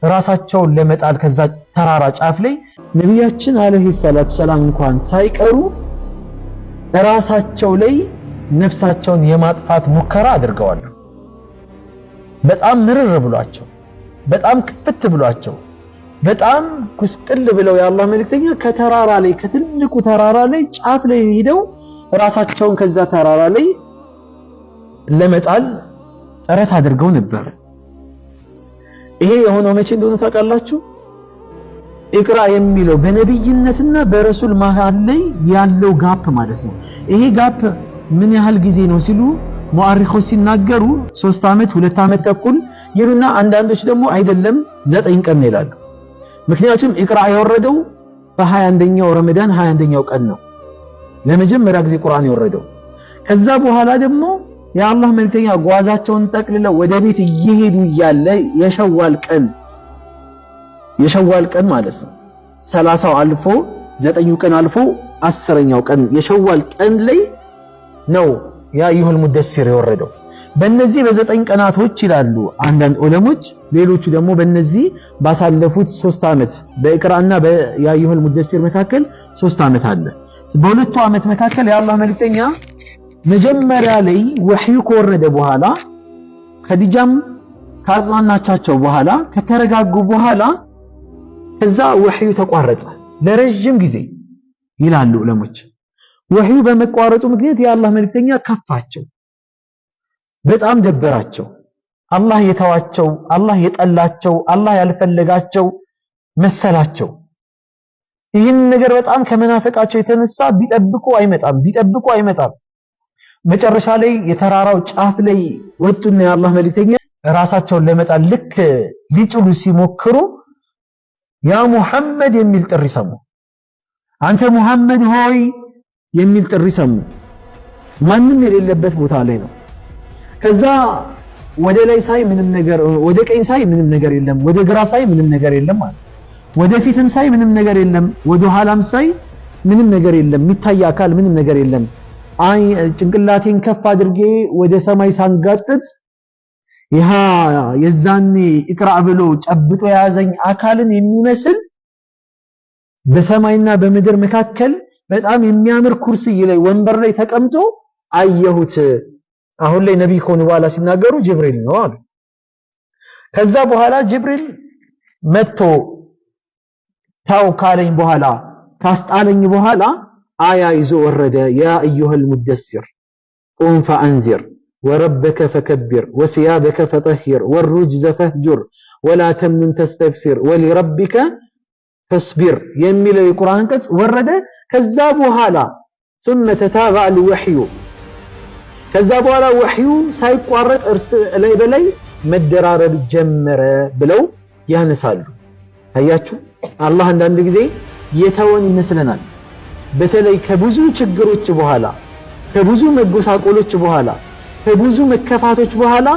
ራሳቸውን ለመጣል ከዛ ተራራ ጫፍ ላይ ነብያችን አለይሂ ሰላቱ ሰላም እንኳን ሳይቀሩ ራሳቸው ላይ ነፍሳቸውን የማጥፋት ሙከራ አድርገዋል። በጣም ምርር ብሏቸው በጣም ክፍት ብሏቸው በጣም ኩስቅል ብለው የአላህ መልእክተኛ ከተራራ ላይ ከትልቁ ተራራ ላይ ጫፍ ላይ ሄደው ራሳቸውን ከዛ ተራራ ላይ ለመጣል ጥረት አድርገው ነበር። ይሄ የሆነው መቼ እንደሆነ ታውቃላችሁ? ኢቅራ የሚለው በነብይነትና በረሱል መሃል ላይ ያለው ጋፕ ማለት ነው። ይሄ ጋፕ ምን ያህል ጊዜ ነው ሲሉ ሙአሪኾች ሲናገሩ 3 ዓመት 2 ዓመት ተኩል ይሉና አንዳንዶች ደግሞ አይደለም 9 ቀን ይላሉ። ምክንያቱም ኢቅራ የወረደው በ21ኛው ረመዳን 21ኛው ቀን ነው ለመጀመሪያ ጊዜ ቁርአን የወረደው። ከዛ በኋላ ደግሞ የአላህ መልእክተኛ ጓዛቸውን ጠቅልለው ወደ ቤት እየሄዱ እያለ የሸዋል ቀን ማለት ነው 30ው አልፎ 9ኙ ቀን አልፎ 10ኛው ቀን የሸዋል ቀን ላይ ነው ያ አዩሀል ሙደሲር የወረደው። በእነዚህ በ9 ቀናቶች ይላሉ አንዳንድ ዑለሞች፣ ሌሎቹ ደግሞ በእነዚህ ባሳለፉት 3 ዓመት በኢቅራና በያ አዩሀል ሙደሲር መካከል 3 ዓመት አለ። በሁለቱ ዓመት መካከል የአላህ መልእክተኛ መጀመሪያ ላይ ወህዩ ከወረደ በኋላ ኸዲጃም ካጽናናቻቸው በኋላ ከተረጋጉ በኋላ ከዛ ወህዩ ተቋረጠ ለረጅም ጊዜ ይላሉ ዑለሞች። ወህዩ በመቋረጡ ምክንያት የአላህ መልእክተኛ ከፋቸው፣ በጣም ደበራቸው። አላህ የተዋቸው፣ አላህ የጠላቸው፣ አላህ ያልፈለጋቸው መሰላቸው። ይህን ነገር በጣም ከመናፈቃቸው የተነሳ ቢጠብቁ አይመጣም። መጨረሻ ላይ የተራራው ጫፍ ላይ ወጡና የአላህ መልእክተኛ ራሳቸውን ለመጣል ልክ ሊጥሉ ሲሞክሩ ያ ሙሐመድ የሚል ጥሪ ሰሙ። አንተ ሙሐመድ ሆይ የሚል ጥሪ ሰሙ። ማንም የሌለበት ቦታ ላይ ነው። ከዛ ወደ ላይ ሳይ ምንም ነገር፣ ወደ ቀኝ ሳይ ምንም ነገር የለም፣ ወደ ግራ ሳይ ምንም ነገር የለም ማለት፣ ወደ ፊትም ሳይ ምንም ነገር የለም፣ ወደ ኋላም ሳይ ምንም ነገር የለም፣ የሚታይ አካል ምንም ነገር የለም። አይ ጭንቅላቴን ከፍ አድርጌ ወደ ሰማይ ሳንጋጥጥ ይሃ የዛኔ ኢቅራ ብሎ ጨብጦ የያዘኝ አካልን የሚመስል በሰማይና በምድር መካከል በጣም የሚያምር ኩርሲይ ላይ ወንበር ላይ ተቀምጦ አየሁት። አሁን ላይ ነብይ ከሆኑ በኋላ ሲናገሩ ጅብሪል ነው አሉ። ከዛ በኋላ ጅብሪል መጥቶ ታው ካለኝ በኋላ ካስጣለኝ በኋላ አያ ይዞ ወረደ። ያ አዩሀል ሙደሲር ቁም ፈአንዚር ወረበከ ፈከብር ወሲያበከ ፈጠሂር ወሩጅዘ ፈህጁር ወላ ተምኑን ተስተክሲር ወሊረቢከ ፈስቢር የሚለው የቁርአን አንቀጽ ወረደ። ከዛ በኋላ ثم تتابع الوحي ከዛ በኋላ ወህዩ ሳይቋረጥ እርስ ላይ በላይ መደራረብ ጀመረ ብለው ያነሳሉ። አያችሁ አላህ አንዳንድ ጊዜ የተወን ይመስለናል። በተለይ ከብዙ ችግሮች በኋላ ከብዙ መጎሳቆሎች በኋላ ከብዙ መከፋቶች በኋላ